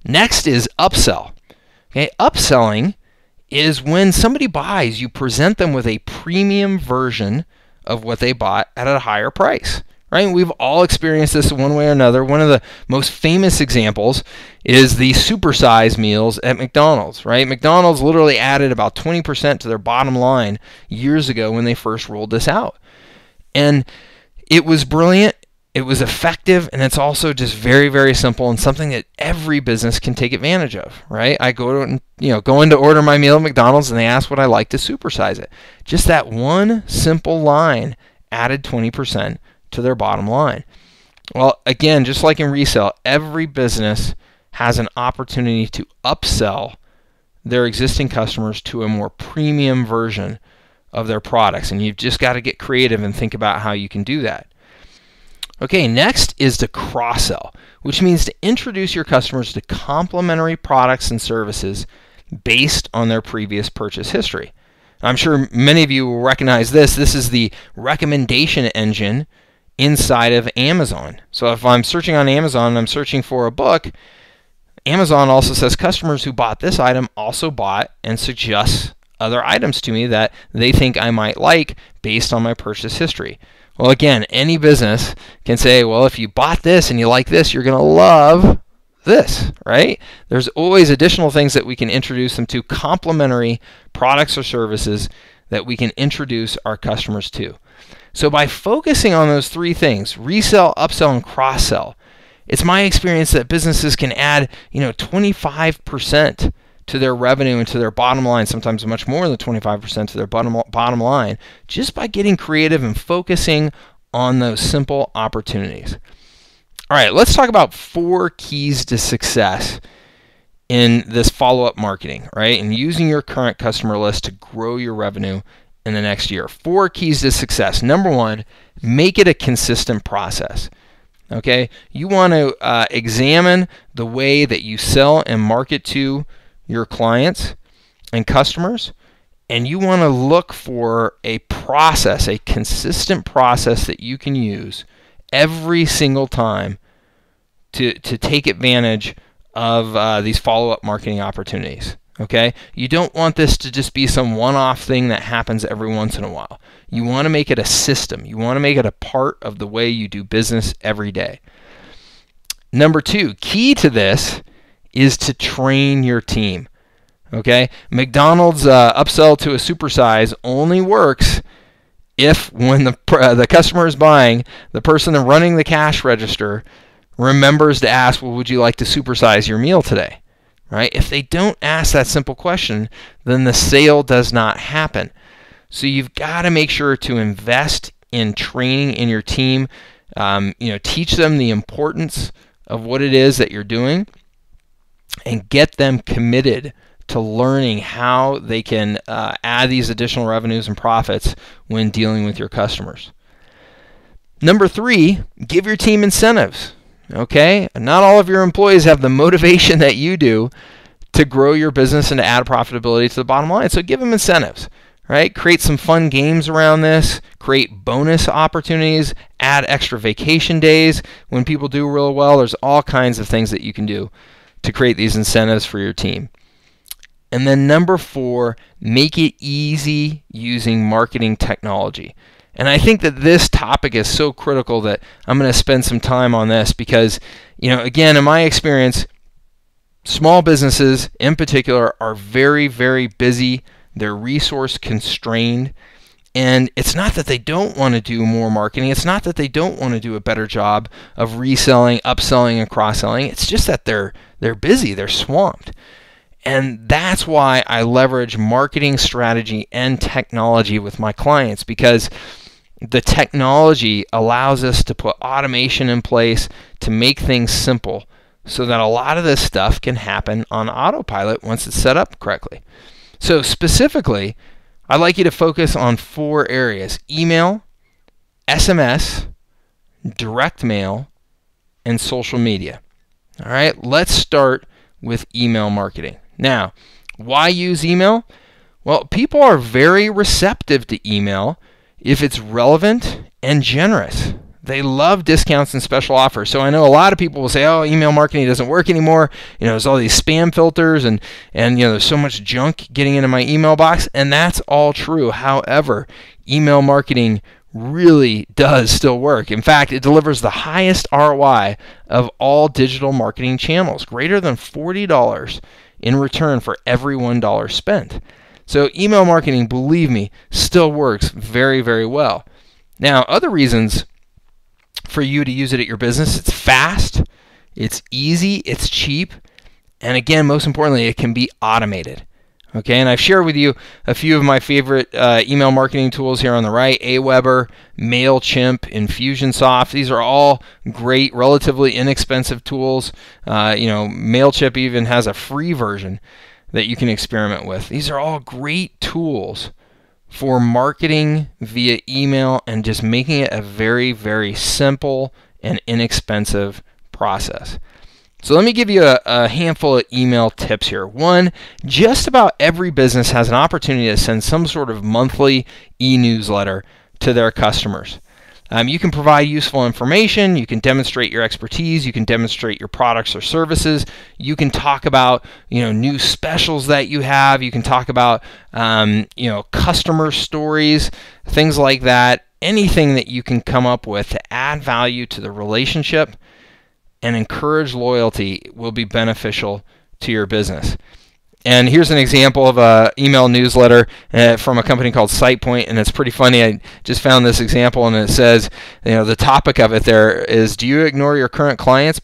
Next is upsell. Okay, upselling is when somebody buys, you present them with a premium version of what they bought at a higher price. Right? We've all experienced this one way or another. One of the most famous examples is the supersize meals at McDonald's. Right? McDonald's literally added about 20% to their bottom line years ago when they first rolled this out. And it was brilliant, it was effective, and it's also just very, very simple and something that every business can take advantage of. Right? I go in to order my meal at McDonald's and they ask what I like to supersize it. Just that one simple line added 20% to their bottom line. Well, again, just like in resale, every business has an opportunity to upsell their existing customers to a more premium version of their products, and you've just got to get creative and think about how you can do that. Okay, next is to cross-sell, which means to introduce your customers to complementary products and services based on their previous purchase history. I'm sure many of you will recognize this. This is the recommendation engine inside of Amazon. So if I'm searching on Amazon and I'm searching for a book, Amazon also says customers who bought this item also bought and suggests other items to me that they think I might like based on my purchase history. Well, again, any business can say, well, if you bought this and you like this, you're going to love this, right? There's always additional things that we can introduce them to, complementary products or services that we can introduce our customers to. So by focusing on those three things, resell, upsell, and cross-sell, it's my experience that businesses can add 25% to their revenue and to their bottom line, sometimes much more than 25% to their bottom line, just by getting creative and focusing on those simple opportunities. All right, let's talk about 4 keys to success in this follow-up marketing, right? And using your current customer list to grow your revenue in the next year. 4 keys to success. Number 1, make it a consistent process. Okay, you want to examine the way that you sell and market to your clients and customers, and you want to look for a process, a consistent process that you can use every single time to take advantage of these follow-up marketing opportunities. Okay, you don't want this to just be some one-off thing that happens every once in a while. You want to make it a system. You want to make it a part of the way you do business every day. Number 2, key to this is to train your team. Okay, McDonald's upsell to a supersize only works if when the customer is buying, the person running the cash register remembers to ask, well, would you like to supersize your meal today? Right? If they don't ask that simple question, then the sale does not happen. So you've got to make sure to invest in training in your team. Teach them the importance of what it is that you're doing, and get them committed to learning how they can add these additional revenues and profits when dealing with your customers. Number 3, give your team incentives. Okay, not all of your employees have the motivation that you do to grow your business and to add profitability to the bottom line. So give them incentives, right? Create some fun games around this, create bonus opportunities, add extra vacation days when people do real well. There's all kinds of things that you can do to create these incentives for your team. And then number 4, make it easy using marketing technology. And I think that this topic is so critical that I'm going to spend some time on this because, again, in my experience, small businesses in particular are very, very busy. They're resource constrained. And it's not that they don't want to do more marketing. It's not that they don't want to do a better job of reselling, upselling, and cross-selling. It's just that they're busy. They're swamped. And that's why I leverage marketing strategy and technology with my clients, because the technology allows us to put automation in place to make things simple so that a lot of this stuff can happen on autopilot once it's set up correctly. So specifically, I'd like you to focus on 4 areas: email, SMS, direct mail, and social media. All right, let's start with email marketing. Now, why use email? Well, people are very receptive to email if it's relevant and generous. They love discounts and special offers. So I know a lot of people will say, oh, email marketing doesn't work anymore. There's all these spam filters and there's so much junk getting into my email box. And that's all true. However, email marketing really does still work. In fact, it delivers the highest ROI of all digital marketing channels, greater than $40 in return for every $1 spent. So email marketing, believe me, still works very, very well. Now, other reasons for you to use it at your business: it's fast, it's easy, it's cheap, and again, most importantly, it can be automated. Okay, and I've shared with you a few of my favorite email marketing tools here on the right: Aweber, MailChimp, Infusionsoft. These are all great, relatively inexpensive tools. MailChimp even has a free version that you can experiment with. These are all great tools for marketing via email and just making it a very, very simple and inexpensive process. So let me give you a handful of email tips here. One, just about every business has an opportunity to send some sort of monthly e-newsletter to their customers. You can provide useful information, you can demonstrate your expertise, you can demonstrate your products or services, you can talk about new specials that you have, you can talk about customer stories, things like that. Anything that you can come up with to add value to the relationship and encourage loyalty will be beneficial to your business. And here's an example of an email newsletter from a company called SitePoint, and it's pretty funny. I just found this example, and it says, the topic of it there is, do you ignore your current clients,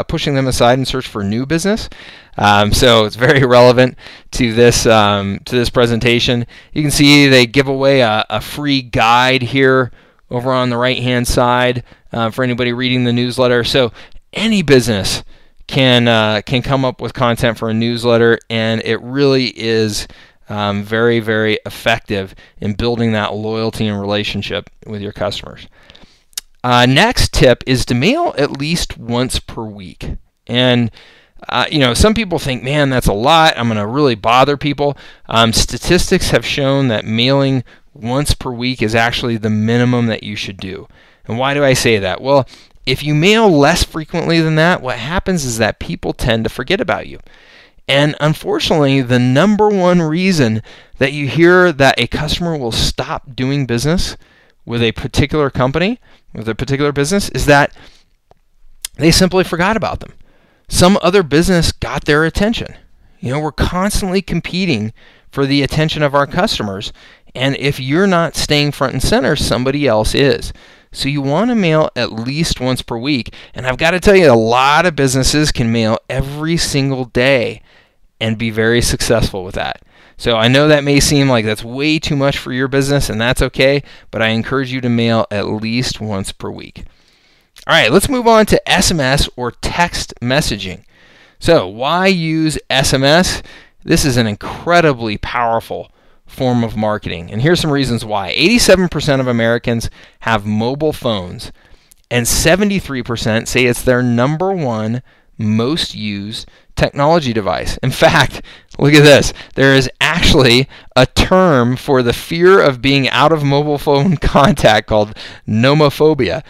pushing them aside in search for new business? So it's very relevant to this presentation. You can see they give away a free guide here over on the right-hand side for anybody reading the newsletter. So any business can come up with content for a newsletter, and it really is very, very effective in building that loyalty and relationship with your customers. Next tip is to mail at least once per week. And some people think, man, that's a lot. I'm going to really bother people. Statistics have shown that mailing once per week is actually the minimum that you should do. And why do I say that? Well, if you mail less frequently than that, what happens is that people tend to forget about you. And unfortunately, the number one reason that you hear that a customer will stop doing business with a particular company, with a particular business, is that they simply forgot about them. Some other business got their attention. We're constantly competing for the attention of our customers, and if you're not staying front and center, somebody else is. So you want to mail at least once per week. And I've got to tell you, a lot of businesses can mail every single day and be very successful with that. So I know that may seem like that's way too much for your business, and that's okay, but I encourage you to mail at least once per week. All right, let's move on to SMS or text messaging. So why use SMS? This is an incredibly powerful form of marketing. And here's some reasons why. 87% of Americans have mobile phones, and 73% say it's their number one most used technology device. In fact, look at this. There is actually a term for the fear of being out of mobile phone contact called nomophobia,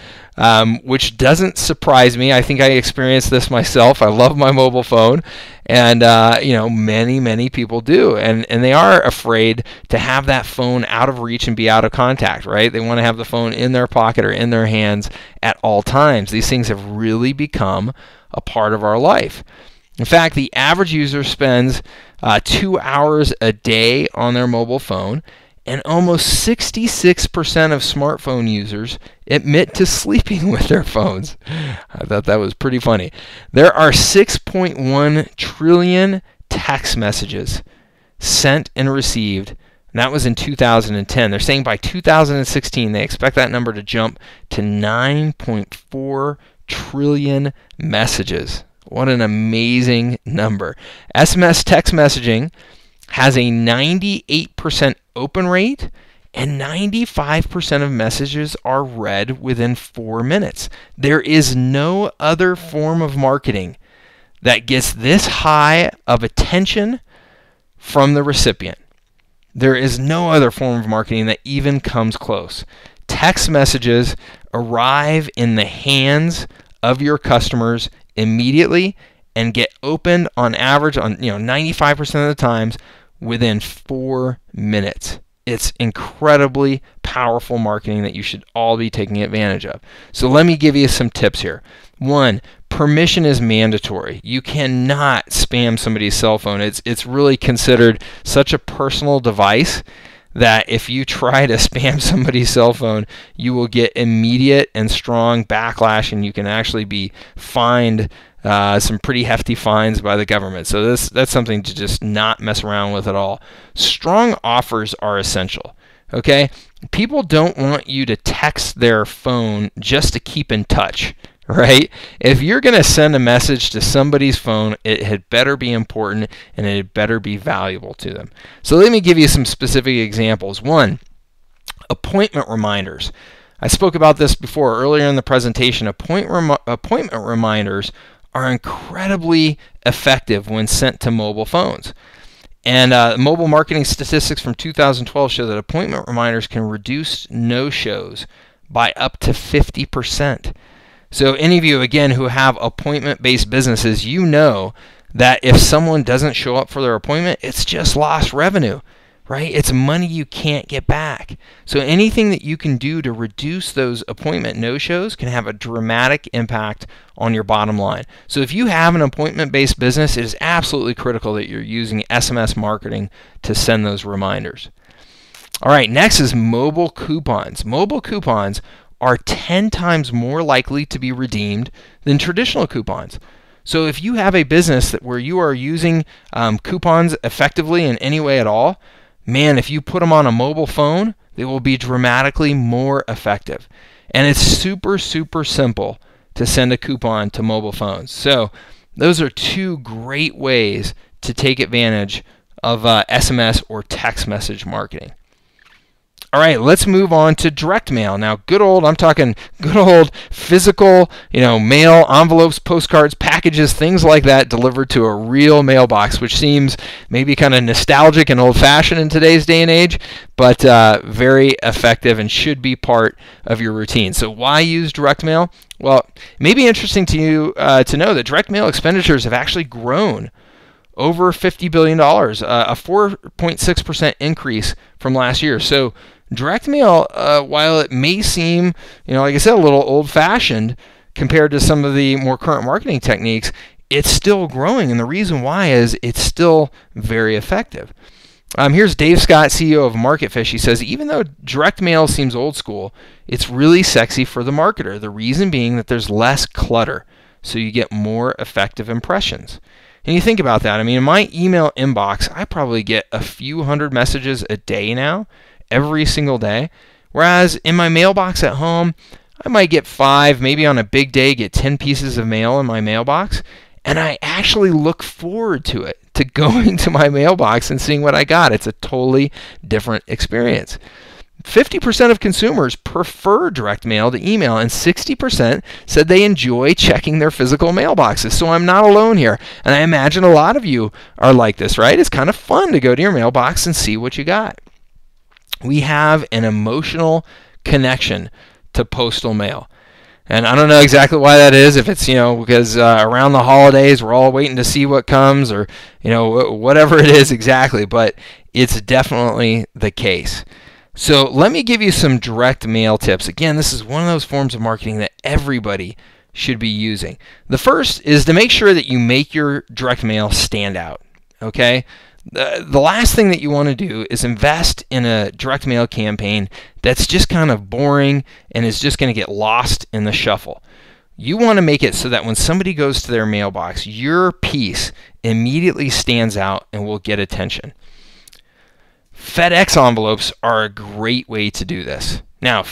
which doesn't surprise me. I think I experienced this myself. I love my mobile phone, and many people do, and they are afraid to have that phone out of reach and be out of contact, right? They want to have the phone in their pocket or in their hands at all times. These things have really become a part of our life. In fact, the average user spends 2 hours a day on their mobile phone, and almost 66% of smartphone users admit to sleeping with their phones. I thought that was pretty funny. There are 6.1 trillion text messages sent and received, and that was in 2010. They're saying by 2016 they expect that number to jump to 9.4 trillion messages. What an amazing number. SMS text messaging has a 98% open rate, and 95% of messages are read within 4 minutes. There is no other form of marketing that gets this high of attention from the recipient. There is no other form of marketing that even comes close. Text messages arrive in the hands of your customers immediately and get opened on average on 95% of the times within 4 minutes. It's incredibly powerful marketing that you should all be taking advantage of. So let me give you some tips here. 1, permission is mandatory. You cannot spam somebody's cell phone. It's really considered such a personal device that if you try to spam somebody's cell phone, you will get immediate and strong backlash, and you can actually be fined some pretty hefty fines by the government. So that's something to just not mess around with at all. Strong offers are essential. Okay? People don't want you to text their phone just to keep in touch, right? If you're going to send a message to somebody's phone, it had better be important and it had better be valuable to them. So let me give you some specific examples. 1, appointment reminders. I spoke about this before earlier in the presentation. Appointment reminders are incredibly effective when sent to mobile phones. And mobile marketing statistics from 2012 show that appointment reminders can reduce no-shows by up to 50%. So any of you, again, who have appointment-based businesses, you know that if someone doesn't show up for their appointment, it's just lost revenue, right? It's money you can't get back. So anything that you can do to reduce those appointment no-shows can have a dramatic impact on your bottom line. So if you have an appointment-based business, it is absolutely critical that you're using SMS marketing to send those reminders. All right, next is mobile coupons. Mobile coupons are 10 times more likely to be redeemed than traditional coupons. So if you have a business where you are using coupons effectively in any way at all, man, if you put them on a mobile phone, they will be dramatically more effective. And it's super, super simple to send a coupon to mobile phones. So those are 2 great ways to take advantage of SMS or text message marketing. All right, let's move on to direct mail. Now, I'm talking good old physical, mail, envelopes, postcards, packages, things like that delivered to a real mailbox, which seems maybe kind of nostalgic and old-fashioned in today's day and age, but very effective and should be part of your routine. So why use direct mail? Well, it may be interesting to you to know that direct mail expenditures have actually grown over $50 billion, a 4.6% increase from last year. So direct mail, while it may seem, like I said, a little old-fashioned compared to some of the more current marketing techniques, it's still growing, and the reason why is it's still very effective. Here's Dave Scott, CEO of MarketFish. He says, even though direct mail seems old school, it's really sexy for the marketer. The reason being that there's less clutter, so you get more effective impressions. And you think about that. I mean, in my email inbox, I probably get a few hundred messages a day now, every single day. Whereas in my mailbox at home, I might get 5, maybe on a big day, get 10 pieces of mail in my mailbox. And I actually look forward to it, to going to my mailbox and seeing what I got. It's a totally different experience. 50% of consumers prefer direct mail to email, and 60% said they enjoy checking their physical mailboxes. So I'm not alone here. And I imagine a lot of you are like this, right? It's kind of fun to go to your mailbox and see what you got. We have an emotional connection to postal mail. And I don't know exactly why that is, if it's, because around the holidays we're all waiting to see what comes, or, whatever it is exactly, but it's definitely the case. So let me give you some direct mail tips. Again, this is one of those forms of marketing that everybody should be using. The first is to make sure that you make your direct mail stand out, okay? The last thing that you want to do is invest in a direct mail campaign that's just kind of boring and is just going to get lost in the shuffle. You want to make it so that when somebody goes to their mailbox, your piece immediately stands out and will get attention. FedEx envelopes are a great way to do this. Now,